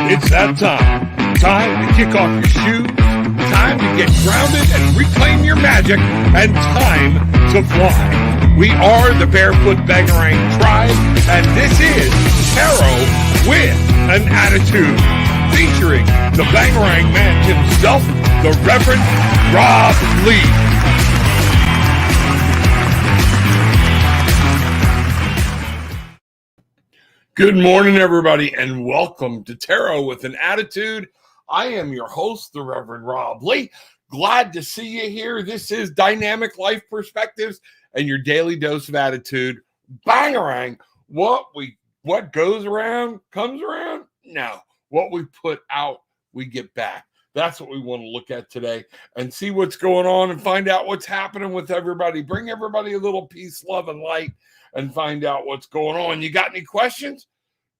It's that time. Time to kick off your shoes. Time to get grounded and reclaim your magic. And time to fly. We are the Barefoot Bangarang Tribe, and this is Tarot with an Attitude, featuring the Bangarang man himself, the Reverend Rob Lee. Good morning, everybody, and welcome to Tarot with an Attitude. I am your host, the Reverend Rob Lee. Glad to see you here. This is Dynamic Life Perspectives and your daily dose of attitude. Bangarang. What goes around comes around. No, what we put out, we get back. That's what we want to look at today and see what's going on and find out what's happening with everybody. Bring everybody a little peace, love, and light and find out what's going on. You got any questions?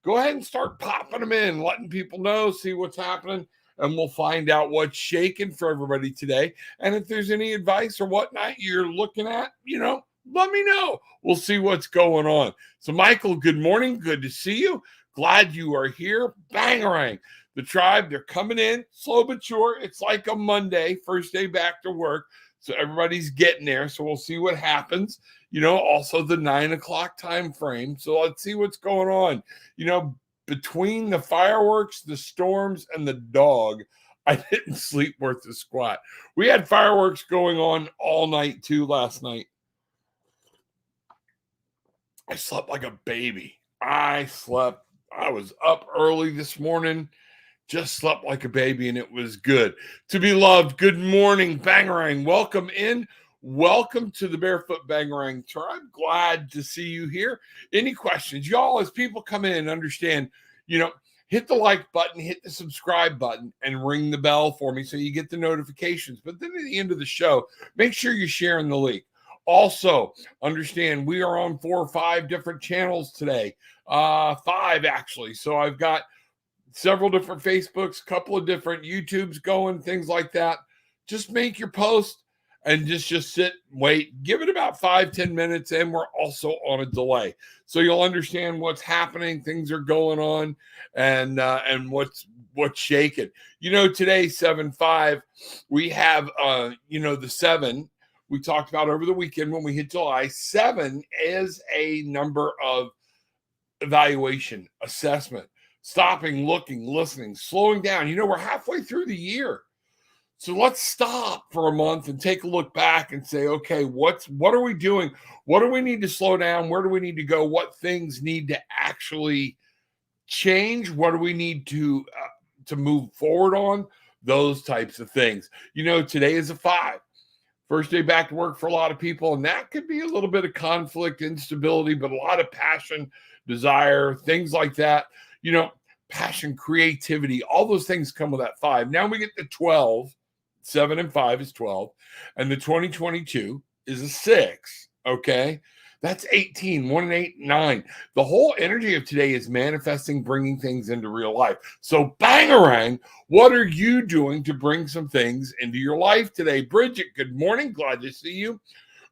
Go ahead and start popping them in, letting people know, see what's happening, and we'll find out what's shaking for everybody today. And if there's any advice or whatnot you're looking at, let me know. We'll see what's going on. So, Michael, good morning. Good to see you. Glad you are here. Bangarang. The tribe, they're coming in slow but sure. It's like a Monday, first day back to work. So everybody's getting there. So we'll see what happens. Also the 9 o'clock time frame. So let's see what's going on. Between the fireworks, the storms, and the dog, I didn't sleep worth a squat. We had fireworks going on all night too last night. I slept like a baby. I was up early this morning. Just slept like a baby, and it was good. To be loved, good morning, Bangarang. Welcome in. Welcome to the Barefoot Bangarang Tribe. Glad to see you here. Any questions? Y'all, as people come in, understand, hit the like button, hit the subscribe button, and ring the bell for me so you get the notifications. But then at the end of the show, make sure you're sharing the link. Also, understand we are on 4 or 5 different channels today. 5, actually. So I've got several different Facebooks, couple of different YouTubes going, things like that. Just make your post and just sit, wait, give it about 5-10 minutes, and we're also on a delay. So you'll understand what's happening, things are going on, and what's shaking. Today, 7/5, we have the 7 we talked about over the weekend when we hit July. 7 is a number of evaluation, assessment, stopping, looking, listening, slowing down. We're halfway through the year. So let's stop for a month and take a look back and say, okay, what are we doing? What do we need to slow down? Where do we need to go? What things need to actually change? What do we need to move forward on? Those types of things. Today is a 5. First day back to work for a lot of people, and that could be a little bit of conflict, instability, but a lot of passion, desire, things like that. Passion, creativity, all those things come with that 5. Now we get the 12. 7 and 5 is 12. And the 2022 is a 6. Okay. That's 18. 1 and 8, 9. The whole energy of today is manifesting, bringing things into real life. So Bangarang, what are you doing to bring some things into your life today? Bridget, good morning. Glad to see you.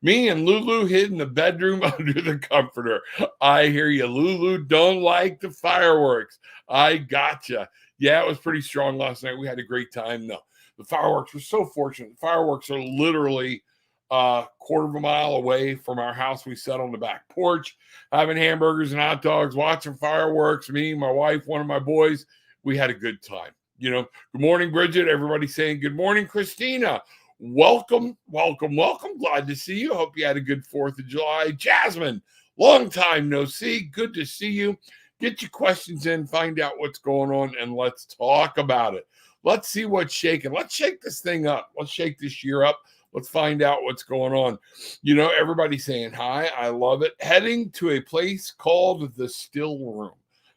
Me and Lulu hid in the bedroom under the comforter. I hear you. Lulu don't like the fireworks. I gotcha. Yeah, it was pretty strong last night. We had a great time, though. The fireworks were so fortunate. The fireworks are literally a quarter of a mile away from our house. We sat on the back porch, having hamburgers and hot dogs, watching fireworks. Me, my wife, one of my boys, we had a good time. Good morning, Bridget. Everybody saying good morning, Christina. Welcome. Glad to see you. Hope you had a good 4th of July. Jasmine, long time no see. Good to see you. Get your questions in, find out what's going on, and let's talk about it. Let's see what's shaking. Let's shake this thing up. Let's shake this year up. Let's find out what's going on. Everybody's saying hi. I love it. Heading to a place called the Still Room.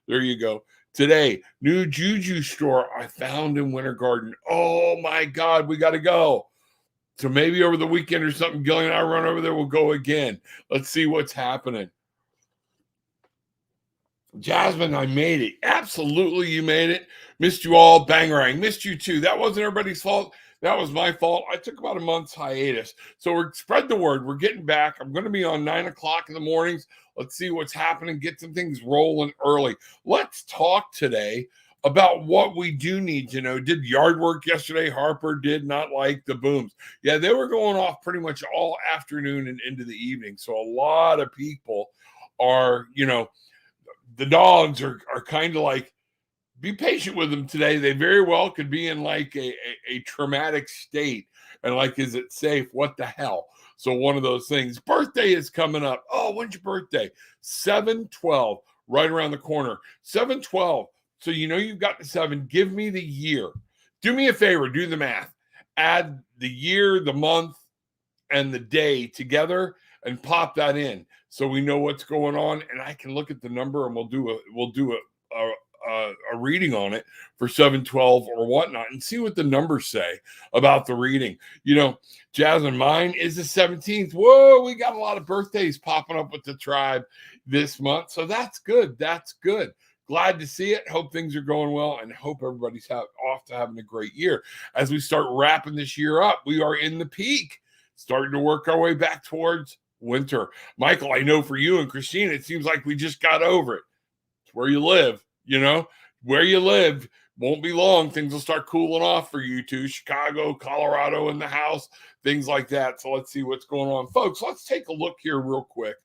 There you go. Today, new juju store I found in Winter Garden. Oh, my God. We got to go. So maybe over the weekend or something, Gilly and I run over there. We'll go again. Let's see what's happening. Jasmine, I made it. Absolutely, you made it. Missed you all. Bangarang. Missed you too. That wasn't everybody's fault. That was my fault. I took about a month's hiatus. So we're spread the word. We're getting back. I'm going to be on 9 o'clock in the mornings. Let's see what's happening. Get some things rolling early. Let's talk today about what we do need to know. Did yard work yesterday. Harper did not like the booms. Yeah, they were going off pretty much all afternoon and into the evening. So a lot of people are, the dogs are kind of like, be patient with them today. They very well could be in like a traumatic state. And like, is it safe? What the hell? So one of those things. Birthday is coming up. Oh, when's your birthday? 7/12, right around the corner. 7/12. So you've got the 7. Give me the year. Do me a favor. Do the math. Add the year, the month, and the day together and pop that in so we know what's going on. And I can look at the number and we'll do a reading on it for 7/12 or whatnot and see what the numbers say about the reading. Jasmine, mine is the 17th. Whoa, we got a lot of birthdays popping up with the tribe this month. So that's good. That's good. Glad to see it. Hope things are going well and hope everybody's off to having a great year. As we start wrapping this year up, we are in the peak, starting to work our way back towards winter. Michael, I know for you and Christine, it seems like we just got over it. It's where you live. Where you live won't be long. Things will start cooling off for you too. Chicago, Colorado in the house, things like that. So let's see what's going on. Folks, let's take a look here real quick.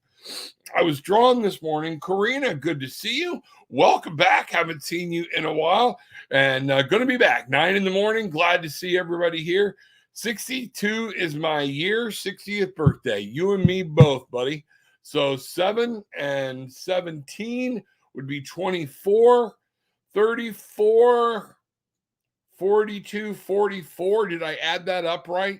I was drawn this morning. Karina, good to see you. Welcome back. Haven't seen you in a while. And going to be back 9 in the morning. Glad to see everybody here. 62 is my year, 60th birthday. You and me both, buddy. So 7 and 17 would be 24, 34, 42, 44. Did I add that up right?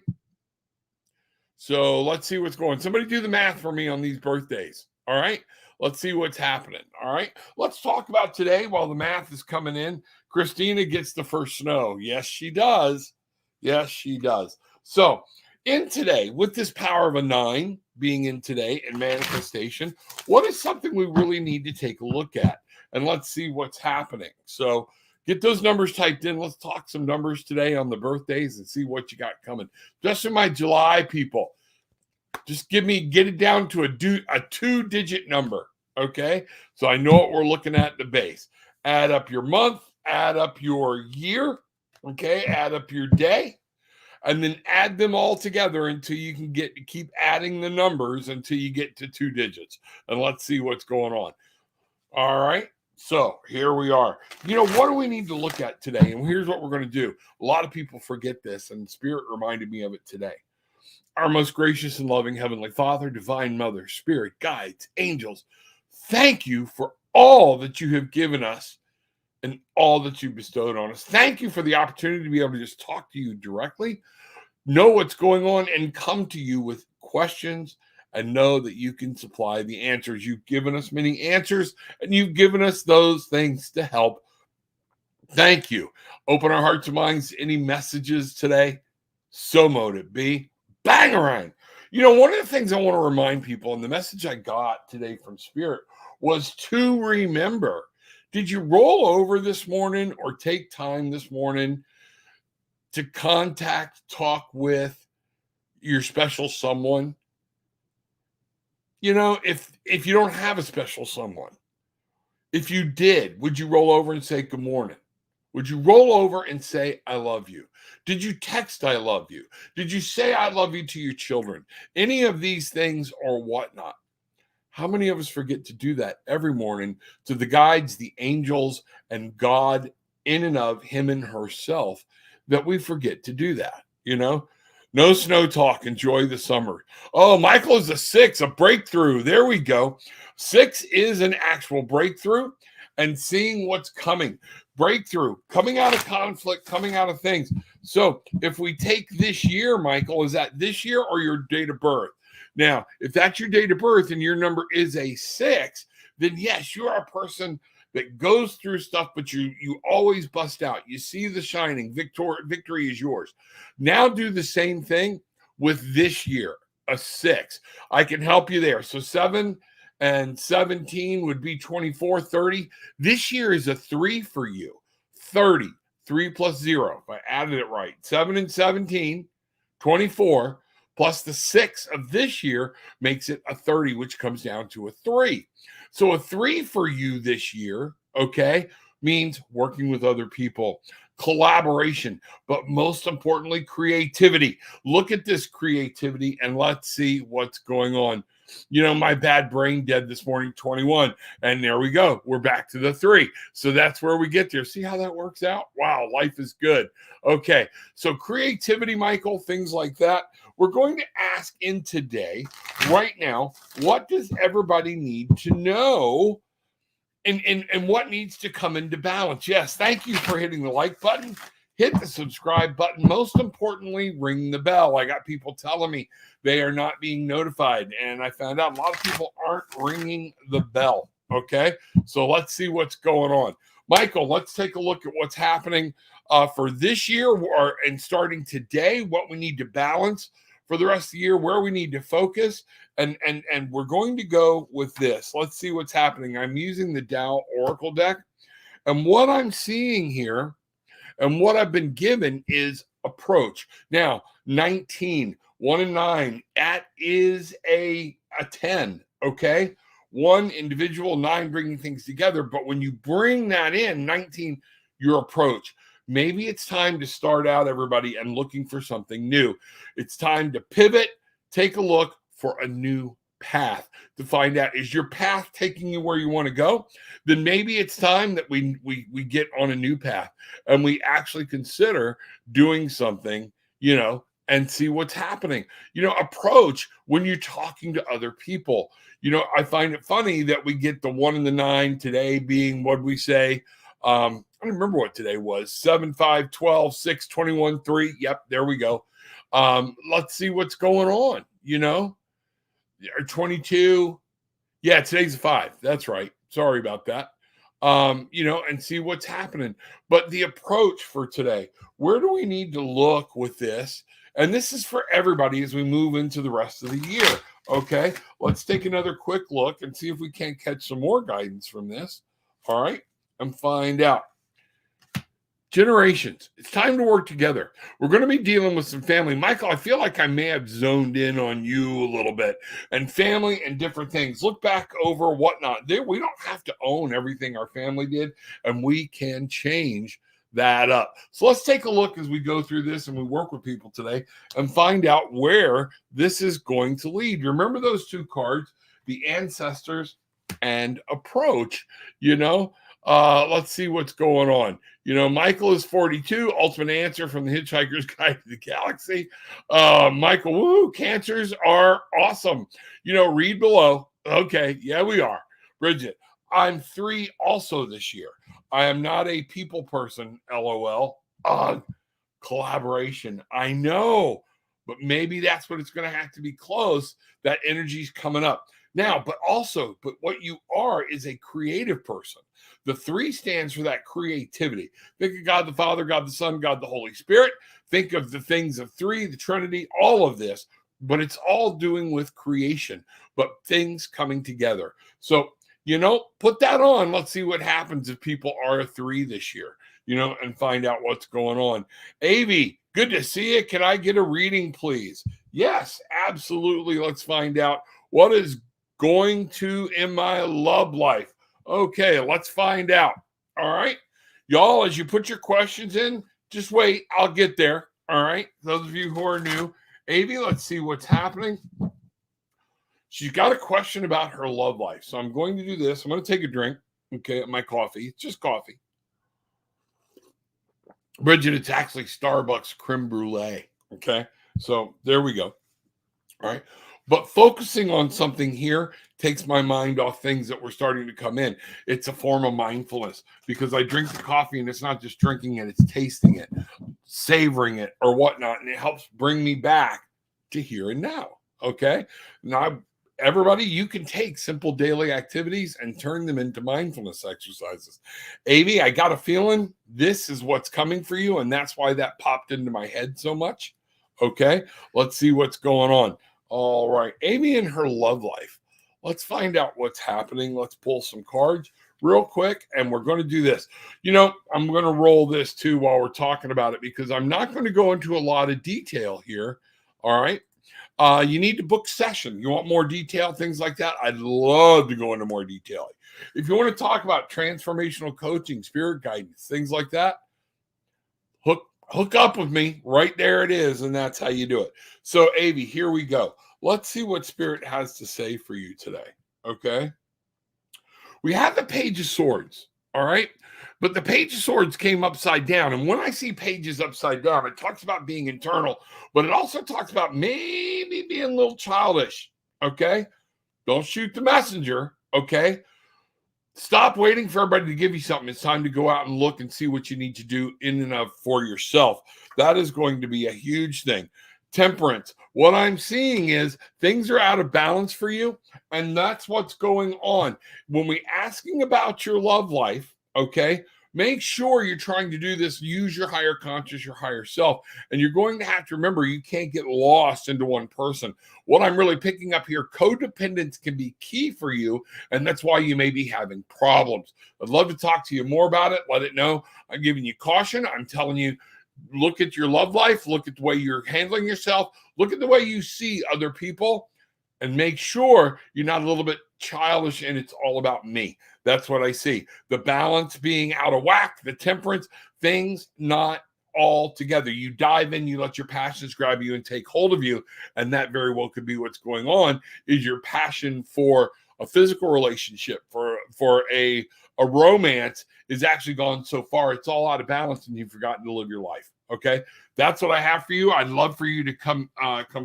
So let's see what's going. Somebody do the math for me on these birthdays. All right. Let's see what's happening. All right. Let's talk about today while the math is coming in. Christina gets the first snow. Yes, she does. Yes, she does. So in today, with this power of a 9 being in today and manifestation, what is something we really need to take a look at? And let's see what's happening. So get those numbers typed in. Let's talk some numbers today on the birthdays and see what you got coming. Just in my July people, just get it down to a 2-digit number. Okay. So I know what we're looking at the base. Add up your month, add up your year. Okay. Add up your day. And then add them all together until you can keep adding the numbers until you get to 2 digits. And let's see what's going on. All right. So here we are. What do we need to look at today? And here's what we're going to do. A lot of people forget this, and Spirit reminded me of it today. Our most gracious and loving Heavenly Father, Divine Mother, Spirit, guides, angels, thank you for all that you have given us and all that you bestowed on us. Thank you for the opportunity to be able to just talk to you directly, know what's going on, and come to you with questions and know that you can supply the answers. You've given us many answers, and you've given us those things to help. Thank you. Open our hearts and minds to any messages today. So mote it be. Bangarang. One of the things I want to remind people, and the message I got today from Spirit, was to remember. Did you roll over this morning or take time this morning to talk with your special someone? If you don't have a special someone, if you did, would you roll over and say good morning? Would you roll over and say, I love you? Did you text, I love you? Did you say, I love you to your children? Any of these things or whatnot. How many of us forget to do that every morning to the guides, the angels, and God in and of him and herself, that we forget to do that? No snow talk. Enjoy the summer. Oh, Michael is a 6, a breakthrough. There we go. 6 is an actual breakthrough and seeing what's coming. Breakthrough, coming out of conflict, coming out of things. So if we take this year, Michael, is that this year or your date of birth? Now, if that's your date of birth and your number is a 6, then yes, you are a person that goes through stuff, but you always bust out. You see the shining. Victory is yours. Now do the same thing with this year, a 6. I can help you there. So 7 and 17 would be 24, 30. This year is a 3 for you. 30, 3 plus 0. If I added it right. 7 and 17, 24, plus the 6 of this year makes it a 30, which comes down to a 3. So a 3 for you this year, okay, means working with other people, collaboration, but most importantly, creativity. Look at this creativity and let's see what's going on. My bad brain dead this morning, 21. And there we go. We're back to the 3. So that's where we get there. See how that works out? Wow, life is good. Okay. So creativity, Michael, things like that. We're going to ask in today, right now, what does everybody need to know and what needs to come into balance? Yes, thank you for hitting the like button. Hit the subscribe button. Most importantly, ring the bell. I got people telling me they are not being notified, and I found out a lot of people aren't ringing the bell. Okay, so let's see what's going on. Michael, let's take a look at what's happening for this year and starting today, what we need to balance for the rest of the year, where we need to focus, and we're going to go with this. Let's see what's happening. I'm using the Dow Oracle deck, and what I'm seeing here and what I've been given is approach. Now, 19, 1 and 9, that is a 10, okay? 1 individual, 9 bringing things together, but when you bring that in, 19, your approach. Maybe it's time to start out, everybody, and looking for something new. It's time to pivot, take a look for a new path to find out, is your path taking you where you want to go? Then maybe it's time that we get on a new path and we actually consider doing something, and see what's happening. Approach when you're talking to other people. I find it funny that we get the 1 and the 9 today being, what we say, I don't remember what today was, 7, 5, 12, 6, 21, 3. Yep, there we go. Let's see what's going on, or 22. Yeah, today's 5. That's right. Sorry about that. And see what's happening. But the approach for today, where do we need to look with this? And this is for everybody as we move into the rest of the year. Okay, let's take another quick look and see if we can't catch some more guidance from this. All right, and find out. Generations, it's time to work together. We're going to be dealing with some family. Michael, I feel like I may have zoned in on you a little bit, and family and different things. Look back over whatnot. We don't have to own everything our family did, and we can change that up. So let's take a look as we go through this and we work with people today and find out where this is going to lead. Remember those 2 cards, the ancestors and approach, let's see what's going on. Michael is 42, ultimate answer from the Hitchhiker's Guide to the Galaxy. Michael, woo, cancers are awesome. Read below. Okay, yeah, we are. Bridget, I'm 3 also this year. I am not a people person, LOL. Collaboration. I know, but maybe that's what it's going to have to be close. That energy's coming up. Now, but what you are is a creative person. The 3 stands for that creativity. Think of God the Father, God the Son, God the Holy Spirit. Think of the things of 3, the Trinity, all of this, but it's all doing with creation, but things coming together. So, put that on. Let's see what happens if people are a 3 this year, and find out what's going on. Avi, good to see you. Can I get a reading, please? Yes, absolutely. Let's find out what is going to in my love life. Okay, let's find out. All right. Y'all, as you put your questions in, just wait. I'll get there. All right. Those of you who are new, Avi, let's see what's happening. She's got a question about her love life. So I'm going to do this. I'm going to take a drink, of my coffee. It's just coffee. Bridget, it's actually Starbucks creme brulee. Okay. So there we go. All right. But focusing on something here takes my mind off things that were starting to come in. It's a form of mindfulness because I drink the coffee and it's not just drinking it, it's tasting it, savoring it or whatnot. And it helps bring me back to here and now. Okay. Now, everybody, you can take simple daily activities and turn them into mindfulness exercises. Avi, I got a feeling this is what's coming for you. And that's why that popped into my head so much. Okay. Let's see what's going on. All right. Amy and her love life. Let's find out what's happening. Let's pull some cards real quick. And we're going to do this. I'm going to roll this too while we're talking about it because I'm not going to go into a lot of detail here. All right. You need to book session. You want more detail, things like that? I'd love to go into more detail. If you want to talk about transformational coaching, spirit guidance, things like that, hook up with me. Right there it is, and that's how you do it. So, Avi, here we go. Let's see what Spirit has to say for you today, okay? We have the Page of Swords, all right? But the Page of Swords came upside down. And when I see pages upside down, it talks about being internal, but it also talks about maybe being a little childish, okay? Don't shoot the messenger, okay? Stop waiting for everybody to give you something. It's time to go out and look and see what you need to do in and of for yourself. That is going to be a huge thing. Temperance. What I'm seeing is things are out of balance for you, and that's what's going on. When we asking about your love life, okay, make sure you're trying to do this. Use your higher conscious, your higher self, and you're going to have to remember you can't get lost into one person. What I'm really picking up here, codependence can be key for you, and that's why you may be having problems. I'd love to talk to you more about it. Let it know. I'm giving you caution. I'm telling you, look at your love life. Look at the way you're handling yourself. Look at the way you see other people, and make sure you're not a little bit childish and it's all about me. That's what I see. The balance being out of whack, the temperance, things not all together. You dive in, you let your passions grab you and take hold of you. And that very well could be what's going on, is your passion for a physical relationship, for a romance is actually gone so far. It's all out of balance and you've forgotten to live your life. Okay. That's what I have for you. I'd love for you to come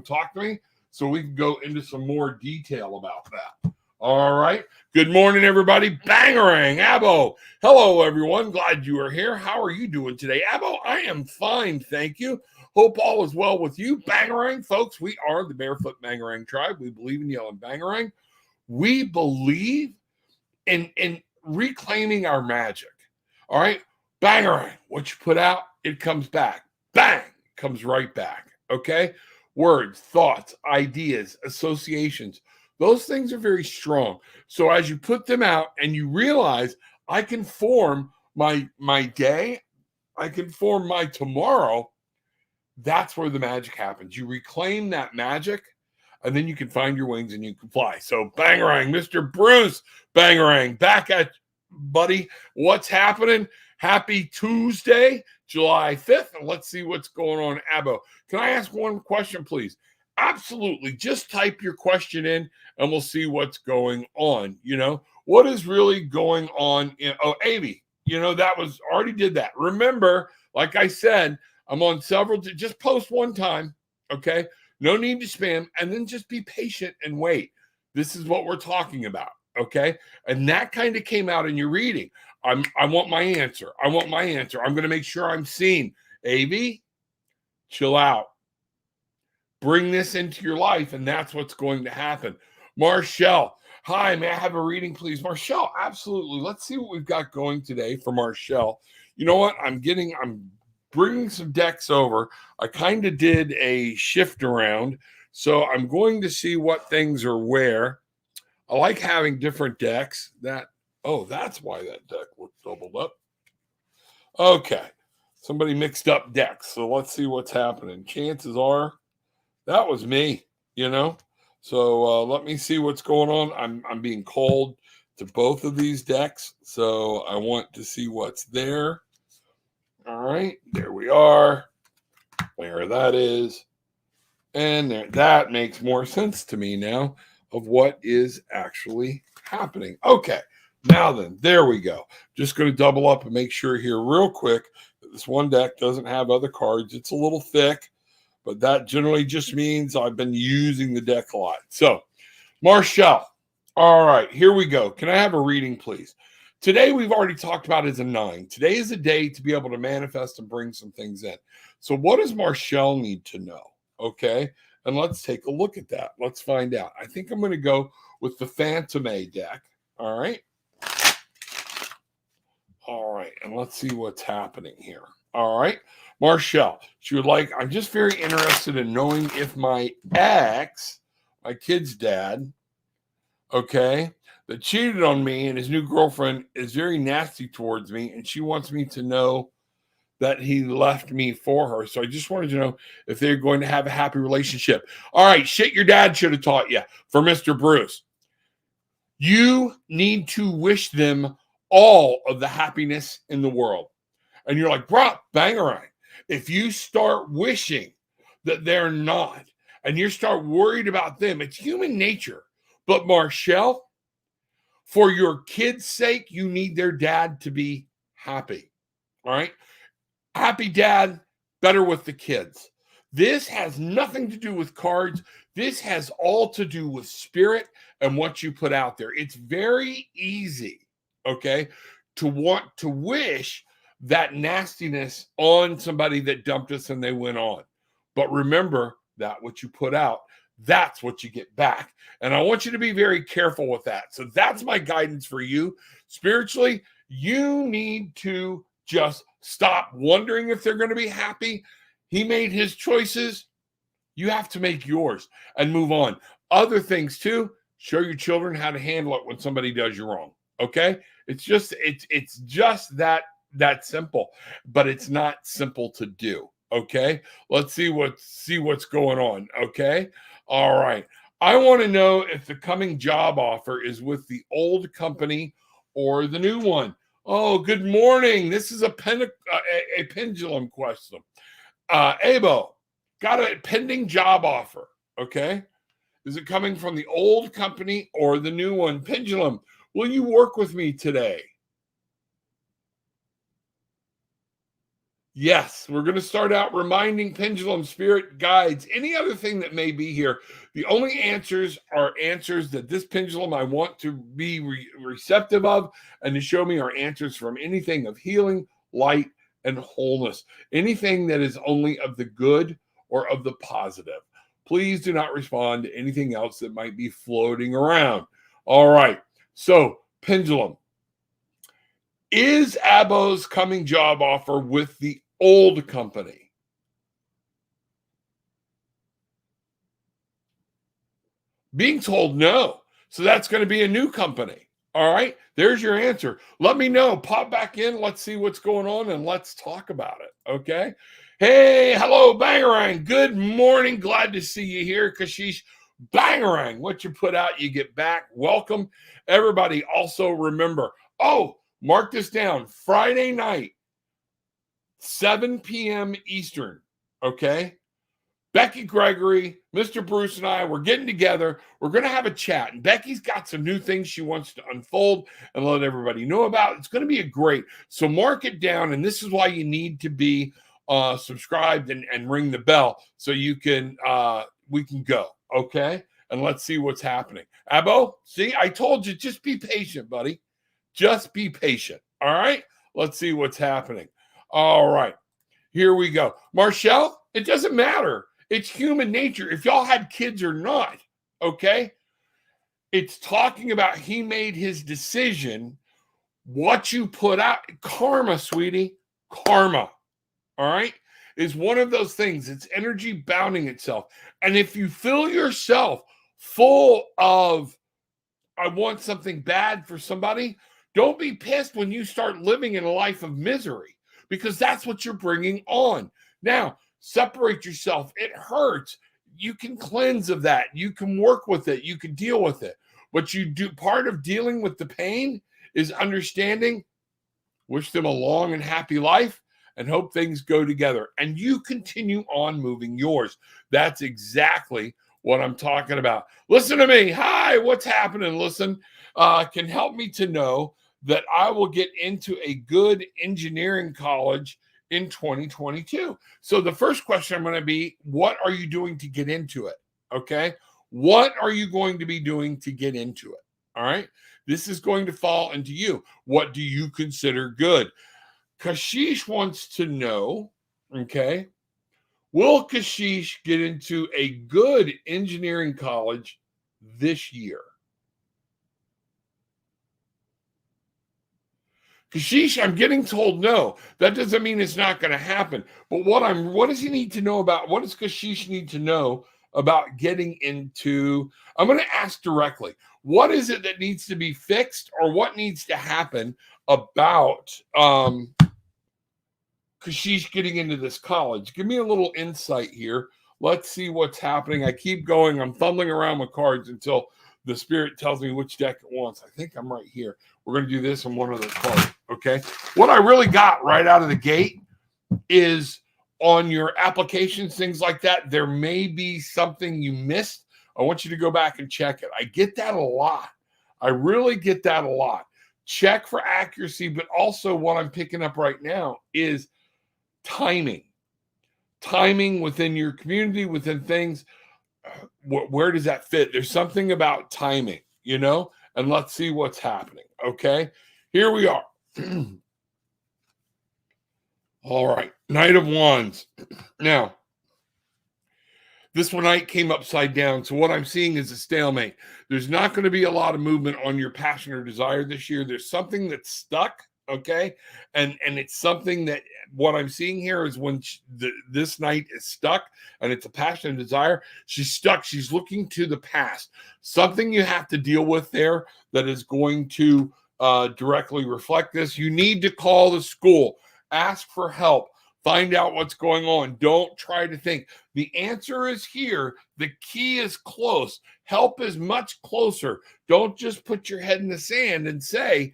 talk to me so we can go into some more detail about that. All right. Good morning, everybody. Bangarang, Abbo. Hello, everyone. Glad you are here. How are you doing today? Abbo, I am fine. Thank you. Hope all is well with you. Bangarang, folks, we are the Barefoot Bangarang tribe. We believe in yelling Bangarang. We believe in reclaiming our magic. All right. Bangarang, what you put out, it comes back. Bang, comes right back. Okay. Words, thoughts, ideas, associations. Those things are very strong. So as you put them out and you realize I can form my day, I can form my tomorrow, that's where the magic happens. You reclaim that magic, and then you can find your wings and you can fly. So Bangarang, Mr. Bruce Bangarang, back at buddy. What's happening? Happy Tuesday, July 5th. And let's see what's going on, Abbo. Can I ask one question, please? Absolutely. Just type your question in and we'll see what's going on. You know, what is really going on Amy, that was already did that. Remember, like I said, I'm on several, just post one time. Okay. No need to spam, and then just be patient and wait. This is what we're talking about. Okay. And that kind of came out in your reading. I want my answer. I want my answer. I'm going to make sure I'm seen. AV, chill out. Bring this into your life, and that's what's going to happen. Marshall, hi, may I have a reading, please? Marshall, absolutely. Let's see what we've got going today for Marshall. You know what? I'm bringing some decks over. I kind of did a shift around, so I'm going to see what things are where. I like having different decks. That's why that deck looks doubled up. Okay, somebody mixed up decks, so let's see what's happening. Chances are that was me, So let me see what's going on. I'm being called to both of these decks, so I want to see what's there. All right, there we are. Where that is. And there, that makes more sense to me now of what is actually happening. Okay, now then, there we go. Just going to double up and make sure here real quick that this one deck doesn't have other cards. It's a little thick, but that generally just means I've been using the deck a lot. So, Marshall, all right, here we go. Can I have a reading, please? Today, we've already talked about as a 9. Today is a day to be able to manifest and bring some things in. So what does Marshall need to know? Okay, and let's take a look at that. Let's find out. I think I'm going to go with the Phantom A deck. All right. All right, and let's see what's happening here. All right. Marshall, she would like, I'm just very interested in knowing if my ex, my kid's dad, okay, that cheated on me and his new girlfriend is very nasty towards me, and she wants me to know that he left me for her. So I just wanted to know if they're going to have a happy relationship. All right, shit your dad should have taught you for Mr. Bruce. You need to wish them all of the happiness in the world. And you're like, bro, Bangarang, if you start wishing that they're not, and you start worried about them, it's human nature. But Marshall, for your kids' sake, you need their dad to be happy. All right. Happy dad, better with the kids. This has nothing to do with cards. This has all to do with spirit and what you put out there. It's very easy, okay, to want to wish that nastiness on somebody that dumped us and they went on. But remember that what you put out, that's what you get back. And I want you to be very careful with that. So that's my guidance for you. Spiritually, you need to just stop wondering if they're going to be happy. He made his choices. You have to make yours and move on. Other things too, show your children how to handle it when somebody does you wrong. Okay? It's just that simple, but it's not simple to do. Okay? Let's see what's going on. Okay? All right. I want to know if the coming job offer is with the old company or the new one. Oh, good morning. This is a pendulum question. Abo, got a pending job offer. Okay. Is it coming from the old company or the new one? Pendulum, will you work with me today? Yes, we're going to start out reminding pendulum spirit guides, any other thing that may be here. The only answers are answers that this pendulum I want to be receptive of and to show me are answers from anything of healing, light, and wholeness. Anything that is only of the good or of the positive. Please do not respond to anything else that might be floating around. All right, so pendulum. Is Abo's coming job offer with the old company? Being told no. So that's going to be a new company. All right. There's your answer. Let me know. Pop back in. Let's see what's going on and let's talk about it. Okay. Hey, hello, Bangarang. Good morning. Glad to see you here, Kashish. Bangarang. What you put out, you get back. Welcome. Everybody also remember, mark this down. Friday night, 7 p.m. Eastern. Okay. Becky Gregory, Mr. Bruce, and I, we're getting together. We're going to have a chat. And Becky's got some new things she wants to unfold and let everybody know about. It's going to be a great. So mark it down. And this is why you need to be subscribed and ring the bell so you can we can go. Okay. And let's see what's happening. Abo, see, I told you, just be patient, buddy. Just be patient. All right. Let's see what's happening. All right. Here we go. Marshall, it doesn't matter. It's human nature. If y'all had kids or not, okay? It's talking about he made his decision. What you put out, karma, sweetie, karma, all right, is one of those things. It's energy bounding itself. And if you fill yourself full of, I want something bad for somebody, don't be pissed when you start living in a life of misery, because that's what you're bringing on. Now, separate yourself. It hurts. You can cleanse of that. You can work with it. You can deal with it. What you do, part of dealing with the pain is understanding, wish them a long and happy life, and hope things go together. And you continue on moving yours. That's exactly what I'm talking about. Listen to me. Hi, what's happening? Listen, can help me to know that I will get into a good engineering college in 2022. So the first question I'm going to be, what are you doing to get into it? Okay. What are you going to be doing to get into it? All right. This is going to fall into you. What do you consider good? Kashish wants to know, okay, will Kashish get into a good engineering college this year? Kashish, I'm getting told no. That doesn't mean it's not going to happen. But what does he need to know about? What does Kashish need to know about getting into? I'm going to ask directly. What is it that needs to be fixed, or what needs to happen about Kashish getting into this college? Give me a little insight here. Let's see what's happening. I keep going. I'm fumbling around with cards until the spirit tells me which deck it wants. I think I'm right here. We're going to do this on one of the cards. Okay. What I really got right out of the gate is on your applications, things like that, there may be something you missed. I want you to go back and check it. I get that a lot. I really get that a lot. Check for accuracy, but also what I'm picking up right now is timing. Timing within your community, within things. Where does that fit? There's something about timing, and let's see what's happening. Okay. Here we are. All right. Knight of Wands. Now, this one night came upside down. So what I'm seeing is a stalemate. There's not going to be a lot of movement on your passion or desire this year. There's something that's stuck. Okay. And it's something that what I'm seeing here is when this knight is stuck and it's a passion and desire, she's stuck. She's looking to the past. Something you have to deal with there that is going to directly reflect this. You need to call the school. Ask for help. Find out what's going on. Don't try to think. The answer is here. The key is close. Help is much closer. Don't just put your head in the sand and say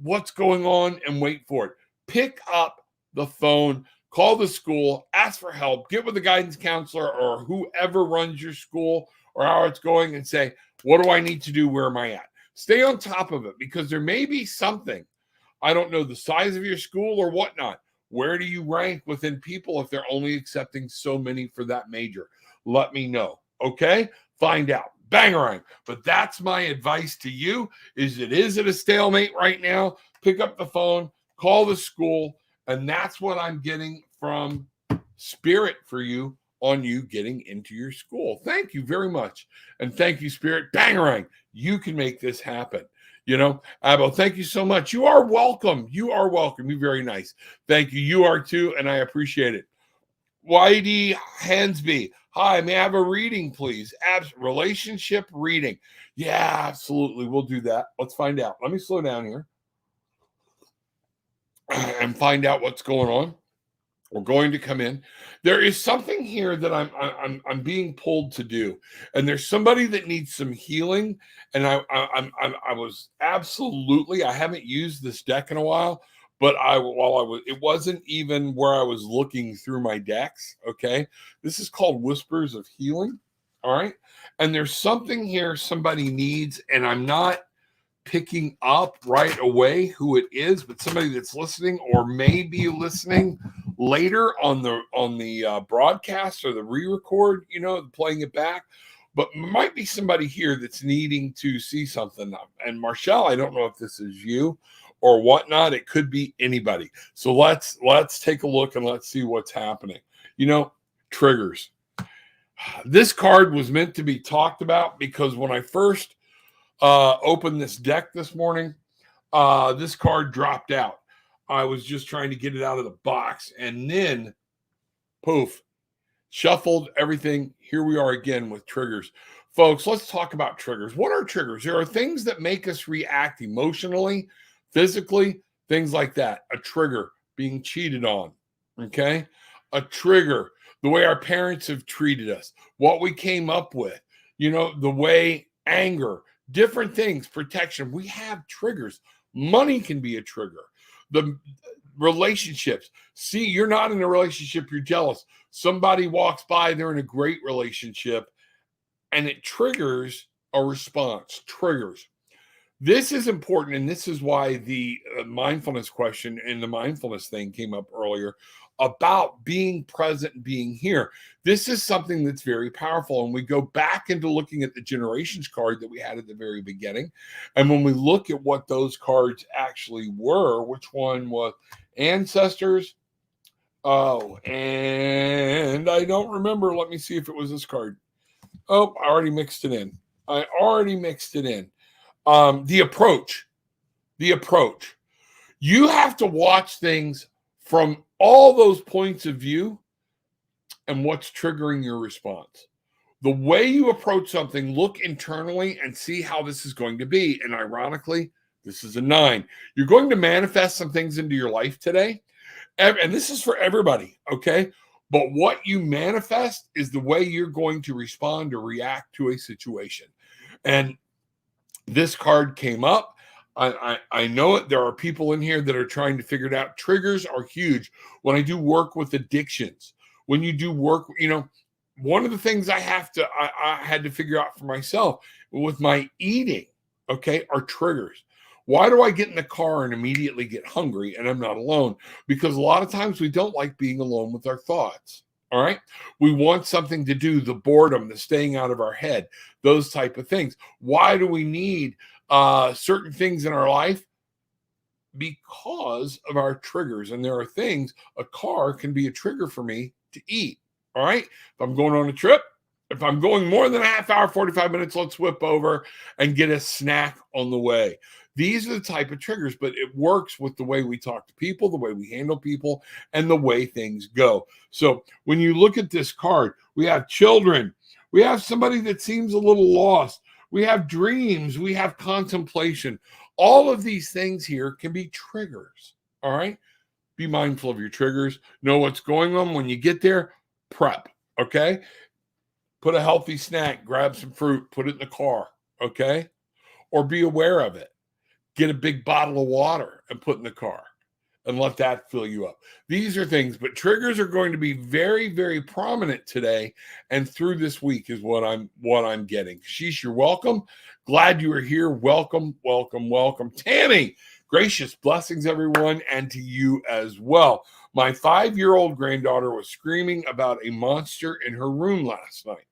what's going on and wait for it. Pick up the phone, call the school, ask for help, get with the guidance counselor or whoever runs your school or how it's going and say, what do I need to do? Where am I at? Stay on top of it because there may be something. I don't know the size of your school or whatnot. Where do you rank within people if they're only accepting so many for that major? Let me know. Okay? Find out. Bangarang. But that's my advice to you is it is at a stalemate right now. Pick up the phone, call the school, and that's what I'm getting from Spirit for you on you getting into your school. Thank you very much. And thank you, Spirit. Bangarang. You can make this happen. Abbo, thank you so much. You are welcome. You are welcome. You're very nice. Thank you. You are too, and I appreciate it. Whitey Hansby. Hi, may I have a reading, please? Relationship reading. Yeah, absolutely. We'll do that. Let's find out. Let me slow down here and find out what's going on. We're going to come in. There is something here that I'm being pulled to do, and there's somebody that needs some healing. And I was absolutely. I haven't used this deck in a while, but it wasn't even where I was looking through my decks. Okay, this is called Whispers of Healing. All right, and there's something here somebody needs, and I'm not picking up right away who it is, but somebody that's listening or may be listening later on the broadcast or the re-record, playing it back, but might be somebody here that's needing to see something. And Marshall, I don't know if this is you or whatnot. It could be anybody. So let's take a look and let's see what's happening. Triggers. This card was meant to be talked about because when I first opened this deck this morning, this card dropped out. I was just trying to get it out of the box, and then poof, shuffled everything. Here we are again with triggers. Folks, let's talk about triggers. What are triggers? There are things that make us react emotionally, physically, things like that. A trigger, being cheated on, okay? A trigger, the way our parents have treated us, what we came up with, the way anger, different things, protection. We have triggers. Money can be a trigger. The relationships. See, you're not in a relationship, you're jealous. Somebody walks by, they're in a great relationship, and it triggers a response. Triggers. This is important, and this is why the mindfulness question and the mindfulness thing came up earlier about being present and being here. This is something that's very powerful. And we go back into looking at the generations card that we had at the very beginning. And when we look at what those cards actually were, which one was ancestors? Oh, and I don't remember. Let me see if it was this card. Oh, I already mixed it in. The approach. You have to watch things from all those points of view and what's triggering your response. The way you approach something, look internally and see how this is going to be. And ironically, this is a 9. You're going to manifest some things into your life today. And this is for everybody, okay? But what you manifest is the way you're going to respond or react to a situation. And This card came up. I know it. There are people in here that are trying to figure it out. Triggers are huge. When I do work with addictions, when you do work, one of the things I had to figure out for myself with my eating, okay, are triggers. Why do I get in the car and immediately get hungry and I'm not alone? Because a lot of times we don't like being alone with our thoughts. All right. We want something to do, the boredom, the staying out of our head, those type of things. Why do we need certain things in our life? Because of our triggers. And there are things, a car can be a trigger for me to eat. All right. If I'm going on a trip, if I'm going more than a half hour, 45 minutes, let's whip over and get a snack on the way. These are the type of triggers, but it works with the way we talk to people, the way we handle people, and the way things go. So when you look at this card, we have children. We have somebody that seems a little lost. We have dreams. We have contemplation. All of these things here can be triggers. All right. Be mindful of your triggers. Know what's going on. When you get there, prep. Okay. Put a healthy snack, grab some fruit, put it in the car. Okay. Or be aware of it. Get a big bottle of water and put in the car and let that fill you up. These are things, but triggers are going to be very, very prominent today and through this week is what I'm getting. Sheesh, you're welcome. Glad you are here. Welcome, welcome, welcome. Tammy, gracious blessings, everyone, and to you as well. My 5-year-old granddaughter was screaming about a monster in her room last night.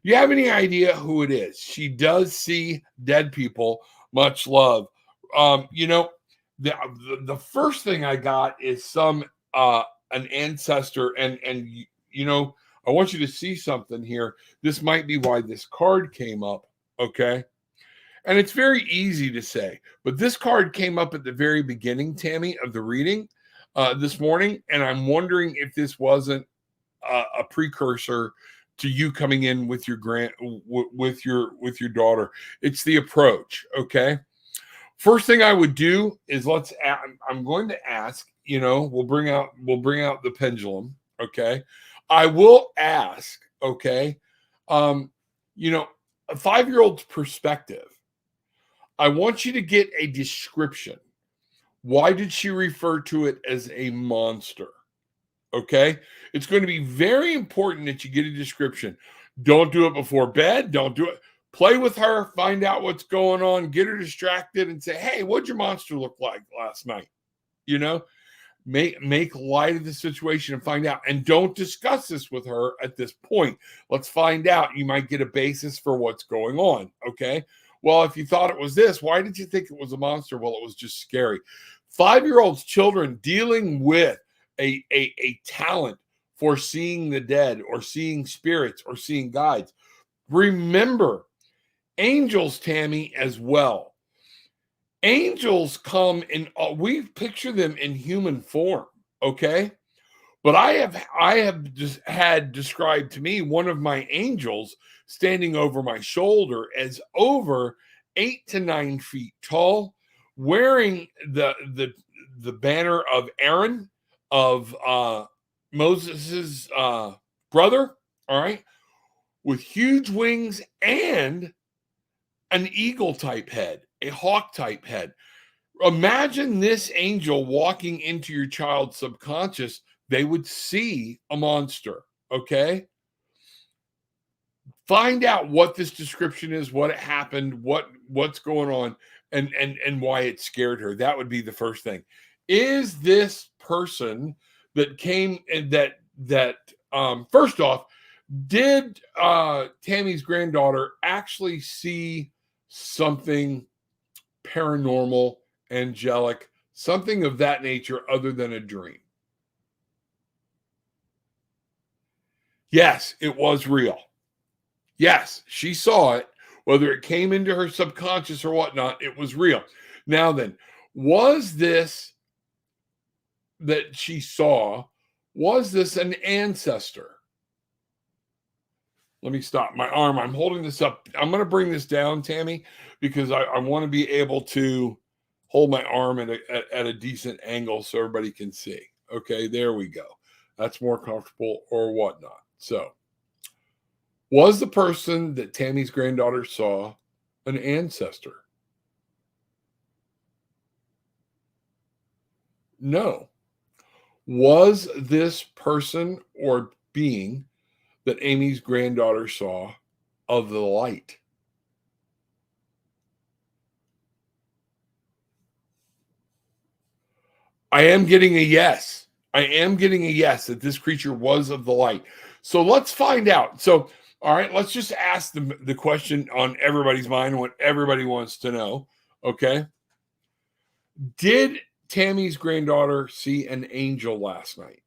Do you have any idea who it is? She does see dead people. Much love. The first thing I got is an ancestor, and I want you to see something here. This might be why this card came up, okay? And it's very easy to say, but this card came up at the very beginning, Tammy, of the reading this morning, and I'm wondering if this wasn't a precursor to you coming in with your with your daughter. It's the approach, okay? First thing I would do is I'm going to ask, we'll bring out the pendulum, okay? I will ask, okay, a 5-year-old's perspective. I want you to get a description. Why did she refer to it as a monster? Okay? It's going to be very important that you get a description. Don't do it before bed. Don't do it. Play with her, find out what's going on, get her distracted and say, hey, what'd your monster look like last night? Make light of the situation and find out. And don't discuss this with her at this point. Let's find out. You might get a basis for what's going on. Okay. Well, if you thought it was this, why did you think it was a monster? Well, it was just scary. 5-year-olds, children dealing with a talent for seeing the dead or seeing spirits or seeing guides. Remember, angels, Tammy, as well. Angels come in, we picture them in human form, okay? But I have just had described to me one of my angels standing over my shoulder as over 8 to 9 feet tall, wearing the banner of Aaron, of Moses's brother, all right, with huge wings and an eagle type head, a hawk type head. Imagine this angel walking into your child's subconscious. They would see a monster, okay? Find out what this description is, what it happened, what's going on, and why it scared her. That would be the first thing. Is this person that came and that first off, did Tammy's granddaughter actually see something paranormal, angelic, something of that nature other than a dream? Yes, it was real. Yes, she saw it. Whether it came into her subconscious or whatnot, it was real. Now then, was this that she saw, was this an ancestor? Let me stop my arm. I'm holding this up. I'm going to bring this down, Tammy, because I want to be able to hold my arm at a decent angle so everybody can see. Okay, there we go. That's more comfortable or whatnot. So, was the person that Tammy's granddaughter saw an ancestor? No. Was this person or being that Amy's granddaughter saw of the light? I am getting a yes. I am getting a yes that this creature was of the light. So let's find out. So, all right, let's just ask the question on everybody's mind, what everybody wants to know. Okay. Did Tammy's granddaughter see an angel last night?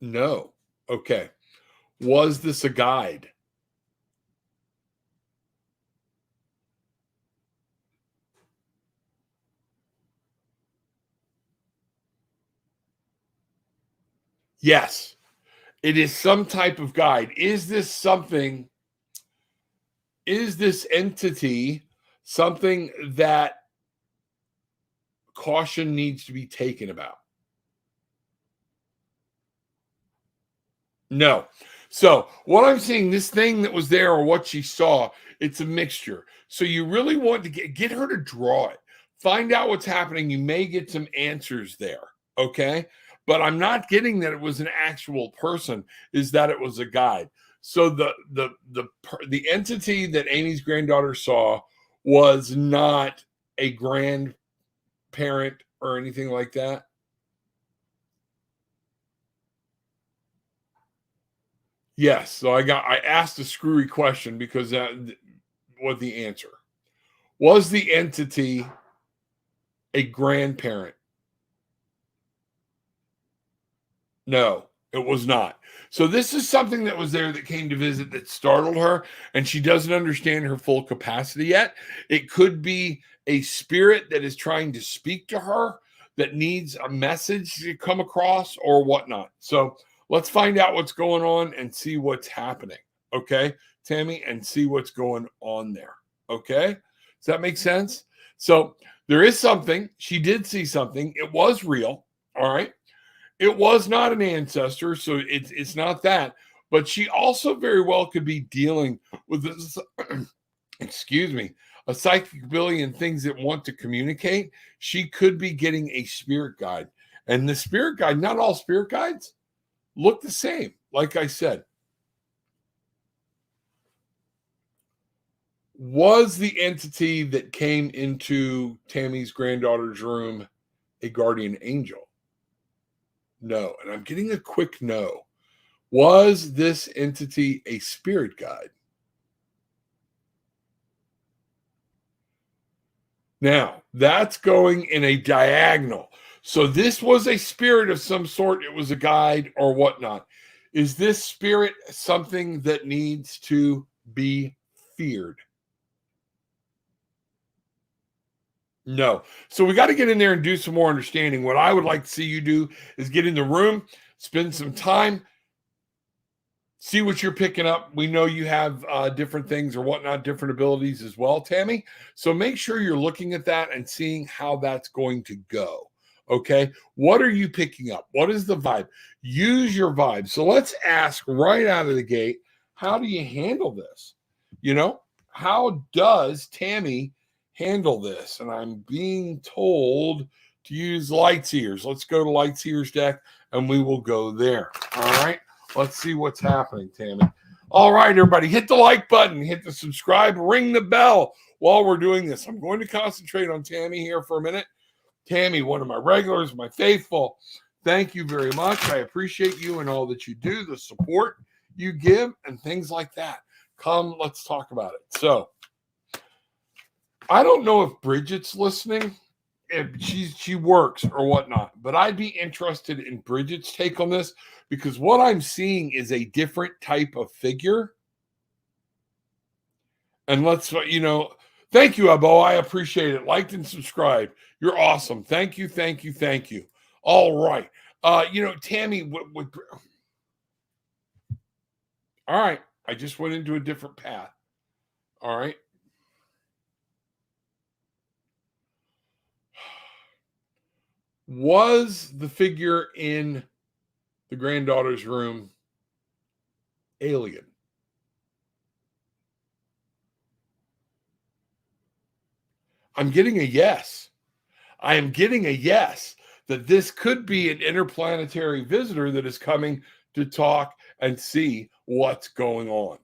No. Okay. Was this a guide? Yes. It is some type of guide. Is this entity something that caution needs to be taken about? No. So what I'm seeing, this thing that was there or what she saw, it's a mixture. So you really want to get her to draw it. Find out what's happening. You may get some answers there. Okay. But I'm not getting that it was an actual person, is that it was a guide. So the entity that Amy's granddaughter saw was not a grandparent or anything like that. Yes. So I asked a screwy question because that was the answer. Was the entity a grandparent? No, it was not. So this is something that was there that came to visit that startled her, and she doesn't understand her full capacity yet. It could be a spirit that is trying to speak to her that needs a message to come across or whatnot. So let's find out what's going on and see what's happening. Okay, Tammy, and see what's going on there. Okay, does that make sense? So there is something. She did see something. It was real. All right. It was not an ancestor, so it's not that. But she also very well could be dealing with this, excuse me, a psychic ability and things that want to communicate. She could be getting a spirit guide. And the spirit guide, not all spirit guides look the same. Like I said, was the entity that came into Tammy's granddaughter's room a guardian angel? No. And I'm getting a quick no. Was this entity a spirit guide? Now, that's going in a diagonal. So this was a spirit of some sort. It was a guide or whatnot. Is this spirit something that needs to be feared? No. So we got to get in there and do some more understanding. What I would like to see you do is get in the room, spend some time, see what you're picking up. We know you have different things or whatnot, different abilities as well, Tammy. So make sure you're looking at that and seeing how that's going to go. Okay. What are you picking up? What is the vibe? Use your vibe. So let's ask right out of the gate, how do you handle this? You know, how does Tammy handle this? And I'm being told to use Light's Ears. Let's go to Light's Ears deck and we will go there. All right. Let's see what's happening, Tammy. All right, everybody, hit the like button, hit the subscribe, ring the bell while we're doing this. I'm going to concentrate on Tammy here for a minute. Tammy, one of my regulars, my faithful. Thank you very much. I appreciate you and all that you do, the support you give, and things like that. Come, let's talk about it. So, I don't know if Bridget's listening, if she works or whatnot, but I'd be interested in Bridget's take on this because what I'm seeing is a different type of figure. And let's, thank you, Abo. I appreciate it. Liked and subscribed. You're awesome. Thank you, thank you, thank you. All right. Tammy, all right. I just went into a different path. All right. Was the figure in the granddaughter's room alien? I'm getting a yes. I am getting a yes that this could be an interplanetary visitor that is coming to talk and see what's going on.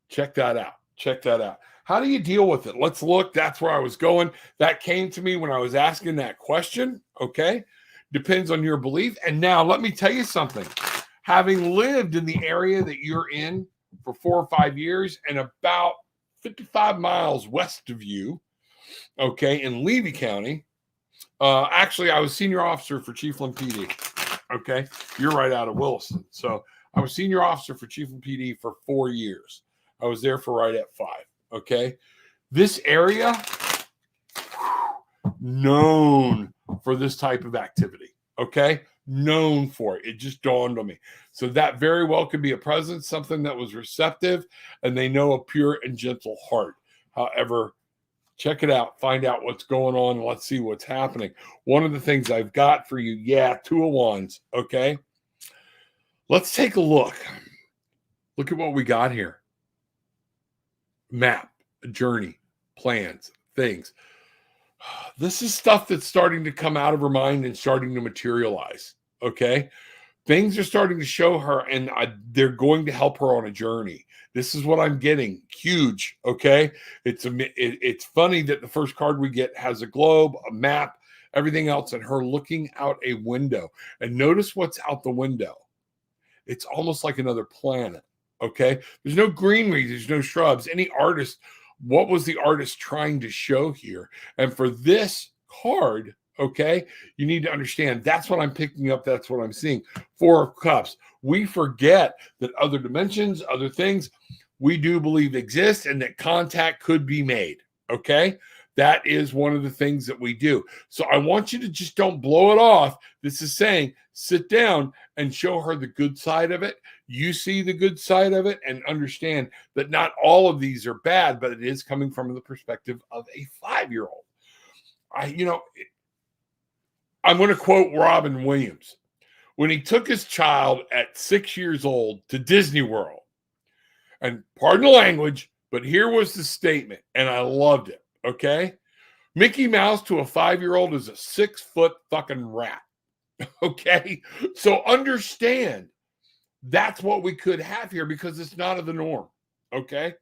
Check that out. Check that out. How do you deal with it? Let's look. That's where I was going. That came to me when I was asking that question. Okay. Depends on your belief. And now let me tell you something. Having lived in the area that you're in for 4 or 5 years and about 55 miles west of you, okay, in Levy County, actually, I was senior officer for Chiefland PD. Okay. You're right out of Williston. So I was senior officer for Chiefland PD for 4 years. I was there for right at 5. Okay. This area, known for this type of activity. Okay. Known for it. It just dawned on me. So that very well could be a presence, something that was receptive, and they know a pure and gentle heart. However, check it out. Find out what's going on. Let's see what's happening. One of the things I've got for you, 2 of Wands. Okay. Let's take a look. Look at what we got here. Map, journey, plans, things. This is stuff that's starting to come out of her mind and starting to materialize. Okay. Things are starting to show her, and they're going to help her on a journey. This is what I'm getting. Huge. Okay. It's funny that the first card we get has a globe, a map, everything else, and her looking out a window. And notice what's out the window. It's almost like another planet. Okay. There's no greenery. There's no shrubs. Any artist, what was the artist trying to show here? And for this card, okay, you need to understand that's what I'm picking up. That's what I'm seeing. 4 of Cups. We forget that other dimensions, other things we do believe exist and that contact could be made. Okay. That is one of the things that we do. So I want you to just don't blow it off. This is saying sit down and show her the good side of it. You see the good side of it and understand that not all of these are bad, but it is coming from the perspective of a 5-year-old. I'm going to quote Robin Williams. When he took his child at 6 years old to Disney World, and pardon the language, but here was the statement, and I loved it. Okay. Mickey Mouse to a 5-year-old is a 6-foot fucking rat. Okay. So understand that's what we could have here because it's not of the norm. Okay.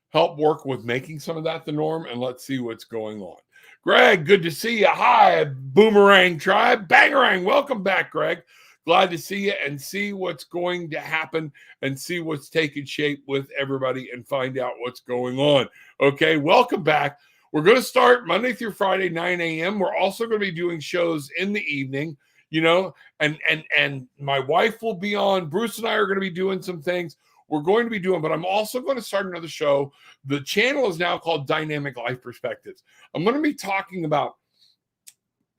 Help work with making some of that the norm, and let's see what's going on. Greg, good to see you. Hi, Boomerang Tribe. Bangarang. Welcome back, Greg. Glad to see you and see what's going to happen and see what's taking shape with everybody and find out what's going on. Okay. Welcome back. We're going to start Monday through Friday, 9 a.m. We're also going to be doing shows in the evening, and my wife will be on. Bruce and I are going to be doing some things we're going to be doing, but I'm also going to start another show. The channel is now called Dynamic Life Perspectives. I'm going to be talking about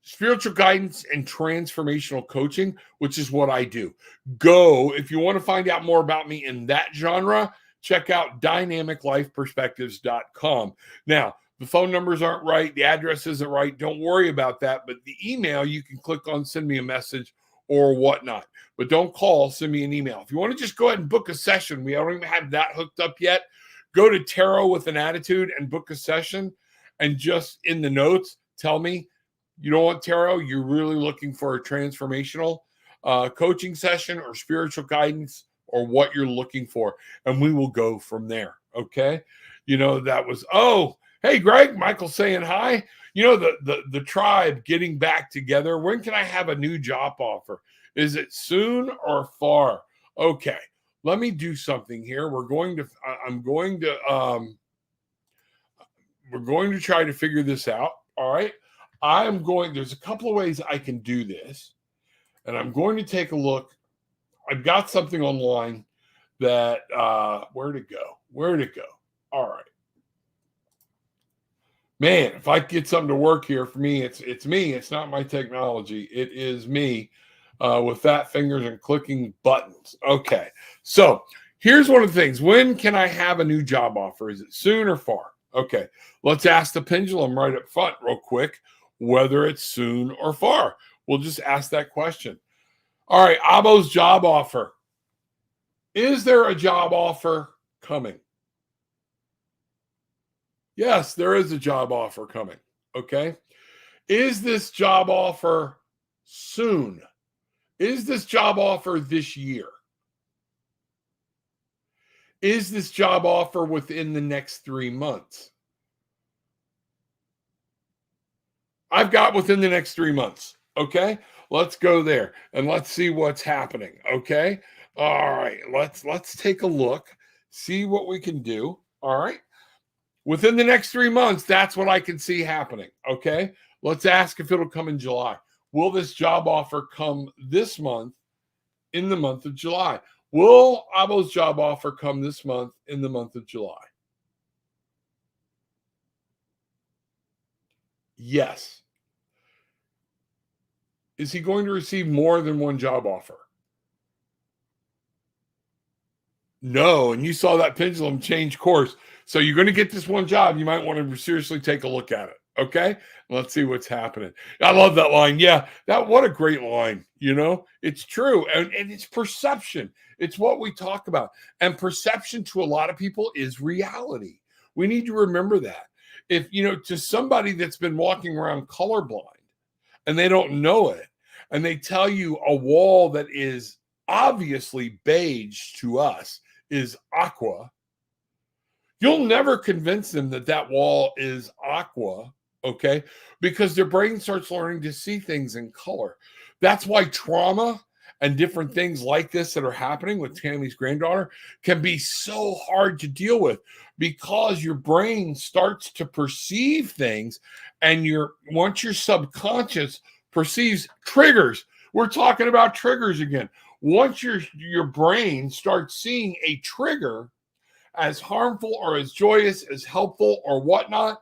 spiritual guidance and transformational coaching, which is what I do. If you want to find out more about me in that genre, check out dynamiclifeperspectives.com. Now, the phone numbers aren't right. The address isn't right. Don't worry about that. But the email, you can click on send me a message or whatnot. But don't call, send me an email. If you want to just go ahead and book a session, we don't even have that hooked up yet. Go to Tarot with an Attitude and book a session. And just in the notes, tell me, you don't want tarot, you're really looking for a transformational coaching session or spiritual guidance or what you're looking for. And we will go from there. Okay. That was, hey, Greg, Michael saying hi. The tribe getting back together. When can I have a new job offer? Is it soon or far? Okay. Let me do something here. We're going to try to figure this out. All right. There's a couple of ways I can do this, and I'm going to take a look. I've got something online that, where'd it go? All right. Man, if I get something to work here for me, it's me. It's not my technology. It is me with fat fingers and clicking buttons. Okay. So here's one of the things. When can I have a new job offer? Is it soon or far? Okay. Let's ask the pendulum right up front real quick, whether it's soon or far. We'll just ask that question. All right. Abo's job offer. Is there a job offer coming? Yes, there is a job offer coming. Okay. Is this job offer soon? Is this job offer this year? Is this job offer within the next 3 months? I've got within the next 3 months. Okay. Let's go there and let's see what's happening. Okay. All right. Let's take a look, see what we can do. All right. Within the next 3 months, that's what I can see happening. Okay. Let's ask if it'll come in July. Will this job offer come this month in the month of July? Will Abo's job offer come this month in the month of July? Yes. Is he going to receive more than one job offer? No. And you saw that pendulum change course. So you're going to get this one job. You might want to seriously take a look at it. Okay. Let's see what's happening. I love that line. Yeah. What a great line. It's true. And it's perception. It's what we talk about. And perception to a lot of people is reality. We need to remember that. If, to somebody that's been walking around colorblind and they don't know it, and they tell you a wall that is obviously beige to us is aqua, you'll never convince them that wall is aqua, okay? Because their brain starts learning to see things in color. That's why trauma and different things like this that are happening with Tammy's granddaughter can be so hard to deal with, because your brain starts to perceive things, and once your subconscious perceives triggers. We're talking about triggers again. Once your brain starts seeing a trigger as harmful or as joyous, as helpful or whatnot,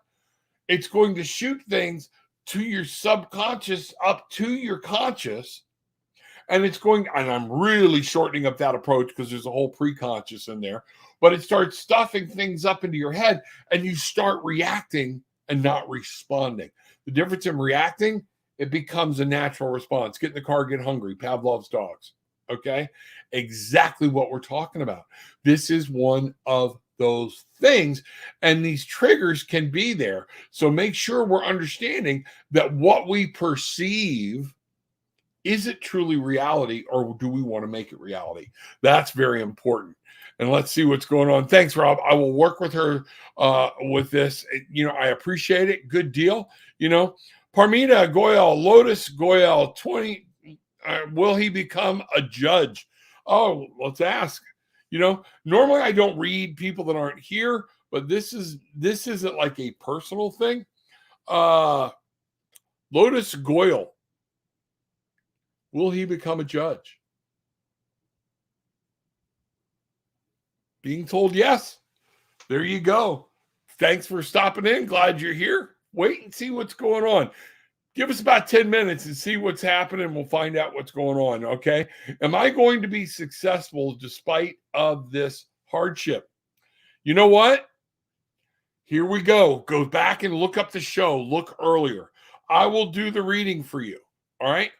it's going to shoot things to your subconscious up to your conscious. And I'm really shortening up that approach because there's a whole preconscious in there, but it starts stuffing things up into your head and you start reacting and not responding. The difference in reacting, it becomes a natural response. Get in the car, get hungry. Pavlov's dogs. Okay? Exactly what we're talking about. This is one of those things, and these triggers can be there. So make sure we're understanding that what we perceive, is it truly reality, or do we want to make it reality? That's very important. And let's see what's going on. Thanks, Rob. I will work with her with this. I appreciate it. Good deal. Parmita Goyal, Lotus Goyal, 20. Will he become a judge? Oh, let's ask. Normally I don't read people that aren't here, but this isn't like a personal thing. Lotus Goyal, will he become a judge? Being told yes. There you go. Thanks for stopping in. Glad you're here. Wait and see what's going on. Give us about 10 minutes and see what's happening. We'll find out what's going on, okay? Am I going to be successful despite of this hardship? You know what? Here we go. Go back and look up the show. Look earlier. I will do the reading for you, all right?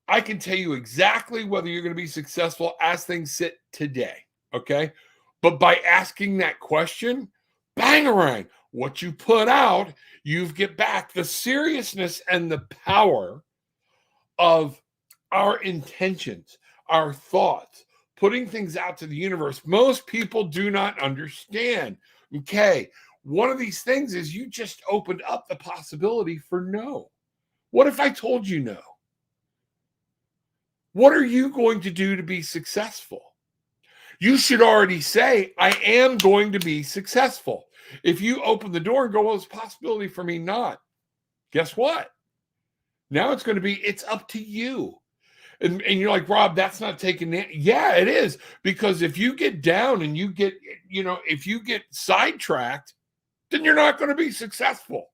I can tell you exactly whether you're going to be successful as things sit today, okay? But by asking that question, bangarang, what you put out, you get back. The seriousness and the power of our intentions, our thoughts, putting things out to the universe, most people do not understand. Okay, one of these things is you just opened up the possibility for no. What if I told you no? What are you going to do to be successful? You should already say, I am going to be successful. If you open the door and go, well, there's a possibility for me not, guess what? Now it's going to be, it's up to you. And you're like, Rob, that's not taking it. Yeah, it is. Because if you get down and if you get sidetracked, then you're not going to be successful.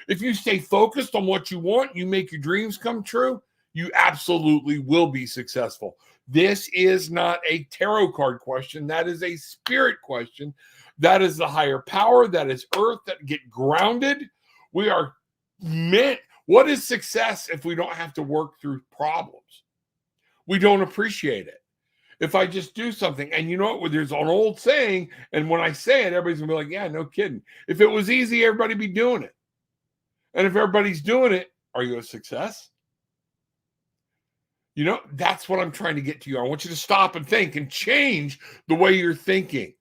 If you stay focused on what you want, you make your dreams come true, you absolutely will be successful. This is not a tarot card question. That is a spirit question. That is the higher power. That is earth. That get grounded. We are meant. What is success if we don't have to work through problems? We don't appreciate it. if I just do something. And you know what? There's an old saying, and when I say it, everybody's gonna be like, yeah, no kidding. If it was easy, everybody'd be doing it. And if everybody's doing it, are you a success? You know, that's what I'm trying to get to you. I want you to stop and think and change the way you're thinking.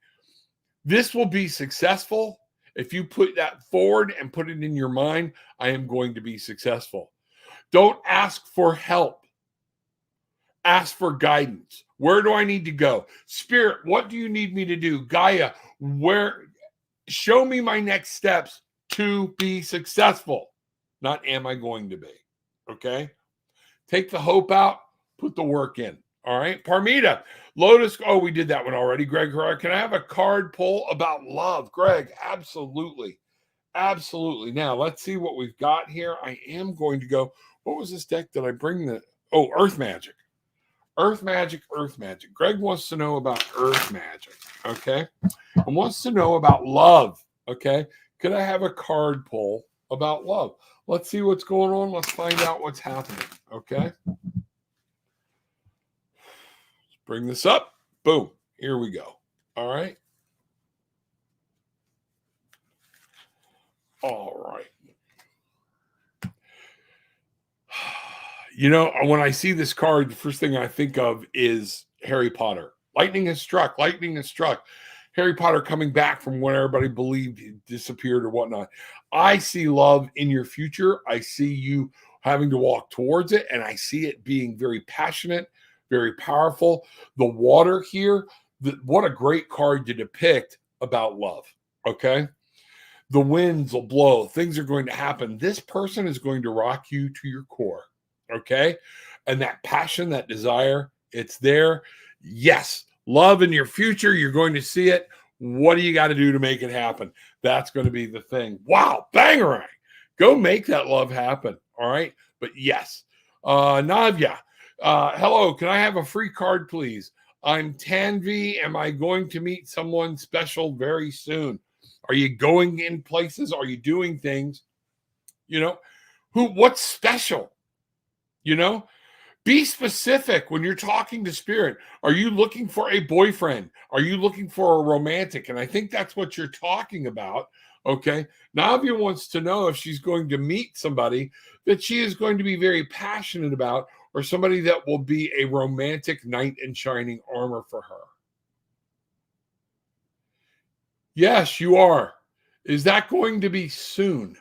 This will be successful if you put that forward and put it in your mind. I am going to be successful. Don't ask for help. Ask for guidance. Where do I need to go? Spirit, what do you need me to do? Gaia, show me my next steps to be successful. Not am I going to be? Okay? Take the hope out, put the work in. All right. Parmita, Lotus. Oh, we did that one already. Greg, can I have a card pull about love? Greg, absolutely. Absolutely. Now, let's see what we've got here. I am going to go. What was this deck that I bring? Earth Magic. Earth Magic, Earth Magic. Greg wants to know about Earth Magic. Okay. And wants to know about love. Okay. Could I have a card pull about love? Let's see what's going on. Let's find out what's happening. Okay. Let's bring this up. Boom. Here we go. All right. All right. You know, when I see this card, the first thing I think of is Harry Potter. Lightning has struck. Lightning has struck. Harry Potter coming back from when everybody believed he disappeared or whatnot. I see love in your future. I see you having to walk towards it, and I see it being very passionate, very powerful. The water here, what a great card to depict about love, okay? The winds will blow. Things are going to happen. This person is going to rock you to your core, okay? And that passion, that desire, it's there. Yes, love in your future. You're going to see it. What do you got to do to make it happen? That's going to be the thing. Wow, bangarang. Go make that love happen, all right? But yes, Navya, hello, can I have a free card, please? I'm Tanvi. Am I going to meet someone special very soon? Are you going in places? Are you doing things? You know, what's special? You know, be specific when you're talking to spirit. Are you looking for a boyfriend? Are you looking for a romantic? And I think that's what you're talking about. Okay. Navia wants to know if she's going to meet somebody that she is going to be very passionate about, or somebody that will be a romantic knight in shining armor for her. Yes, you are. Is that going to be soon?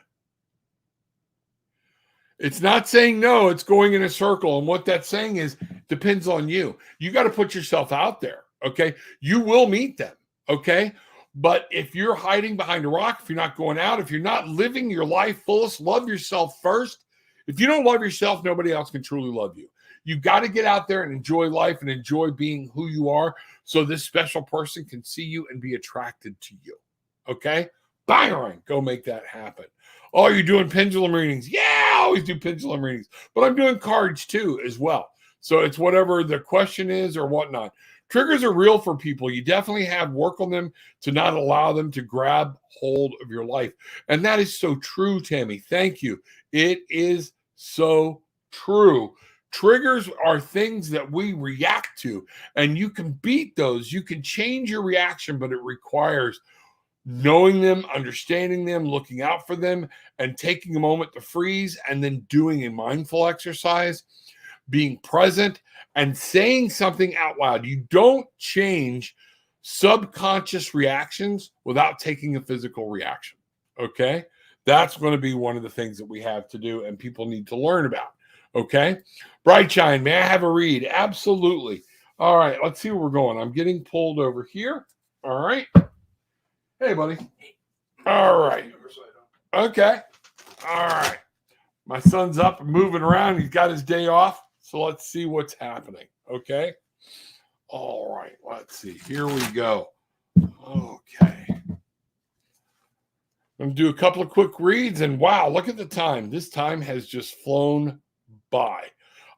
It's not saying no, it's going in a circle. And what that's saying is depends on you. You got to put yourself out there. Okay. You will meet them. Okay. But if you're hiding behind a rock, if you're not going out, if you're not living your life fullest, love yourself first. If you don't love yourself, nobody else can truly love you. You got to get out there and enjoy life and enjoy being who you are, so this special person can see you and be attracted to you. Okay? Bang! Go make that happen. Oh, you're doing pendulum readings. Yeah, I always do pendulum readings. But I'm doing cards too as well. So it's whatever the question is or whatnot. Triggers are real for people. You definitely have work on them to not allow them to grab hold of your life. And that is so true, Tammy. Thank you. It is so true. Triggers are things that we react to, and you can beat those. You can change your reaction, but it requires knowing them, understanding them, looking out for them, and taking a moment to freeze, and then doing a mindful exercise, being present, and saying something out loud. You don't change subconscious reactions without taking a physical reaction. Okay? That's going to be one of the things that we have to do, and people need to learn about. Okay? Bright Shine, may I have a read? Absolutely. All right, let's see where we're going. I'm getting pulled over here. All right. Hey, buddy. All right. Okay. All right. My son's up and moving around. He's got his day off. So let's see what's happening. Okay. All right. Let's see. Here we go. Okay. I'm going to do a couple of quick reads. And wow, look at the time. This time has just flown by.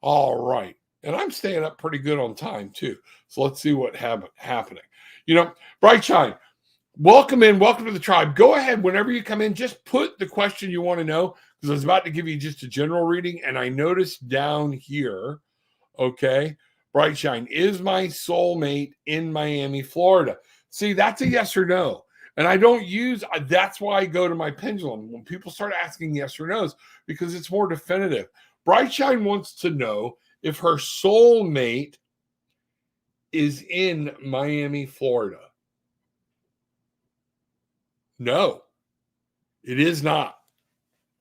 All right. And I'm staying up pretty good on time too. So let's see what happening. You know, Bright Shine. Welcome in. Welcome to the tribe. Go ahead. Whenever you come in, just put the question you want to know, because I was about to give you just a general reading. And I noticed down here, okay, Bright Shine, is my soulmate in Miami, Florida? See, that's a yes or no. And I don't use, that's why I go to my pendulum when people start asking yes or no's, because it's more definitive. Bright Shine wants to know if her soulmate is in Miami, Florida. No, it is not.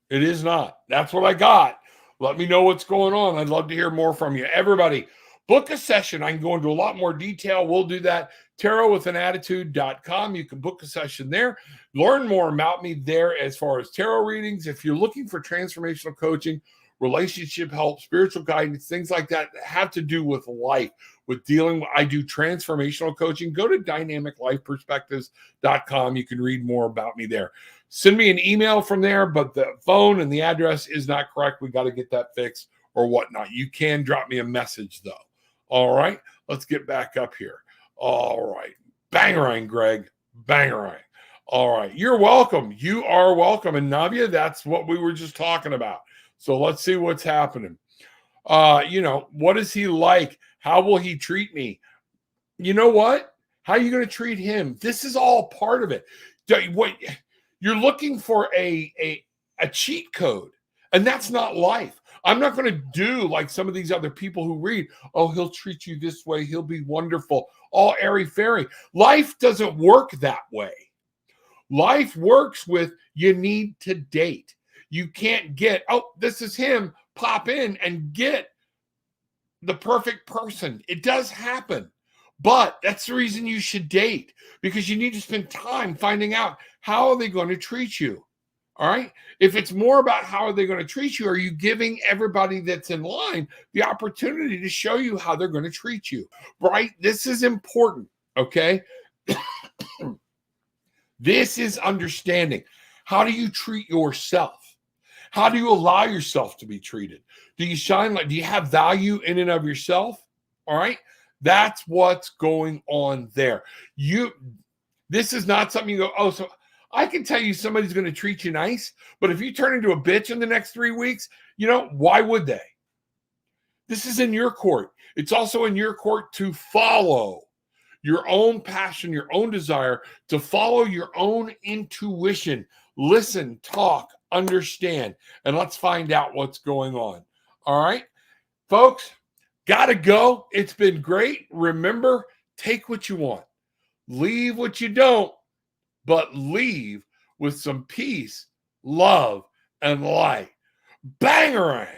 It is not. That's what I got. Let me know what's going on. I'd love to hear more from you. Everybody, book a session. I can go into a lot more detail. We'll do that. tarotwithanAttitude.com. You can book a session there. Learn more about me there as far as tarot readings. If you're looking for transformational coaching, relationship help, spiritual guidance, things like that have to do with life, with dealing with, I do transformational coaching. Go to dynamiclifeperspectives.com. You can read more about me there. Send me an email from there, but the phone and the address is not correct. We got to get that fixed or whatnot. You can drop me a message though. All right, let's get back up here. All right, bangerang, Greg, bangerang. All right, you're welcome. You are welcome. And Navia, that's what we were just talking about. So let's see what's happening. What is he like? How will he treat me? You know what? How are you going to treat him? This is all part of it. What you're looking for a cheat code, and that's not life. I'm not going to do like some of these other people who read, oh, he'll treat you this way. He'll be wonderful. All airy-fairy. Life doesn't work that way. Life works with you need to date. You can't get, oh, this is him, pop in and get the perfect person. It does happen. But that's the reason you should date, because you need to spend time finding out how are they going to treat you. All right. If it's more about how are they going to treat you, are you giving everybody that's in line the opportunity to show you how they're going to treat you? Right. This is important. Okay. This is understanding. How do you treat yourself? How do you allow yourself to be treated? Do you shine like, do you have value in and of yourself? All right. That's what's going on there. This is not something you go, oh, so I can tell you somebody's going to treat you nice, but if you turn into a bitch in the next 3 weeks, why would they? This is in your court. It's also in your court to follow your own passion, your own desire, to follow your own intuition. Listen, talk, understand, and let's find out what's going on. All right, folks, gotta go. It's been great. Remember, take what you want, leave what you don't, but leave with some peace, love, and light. Bangerang!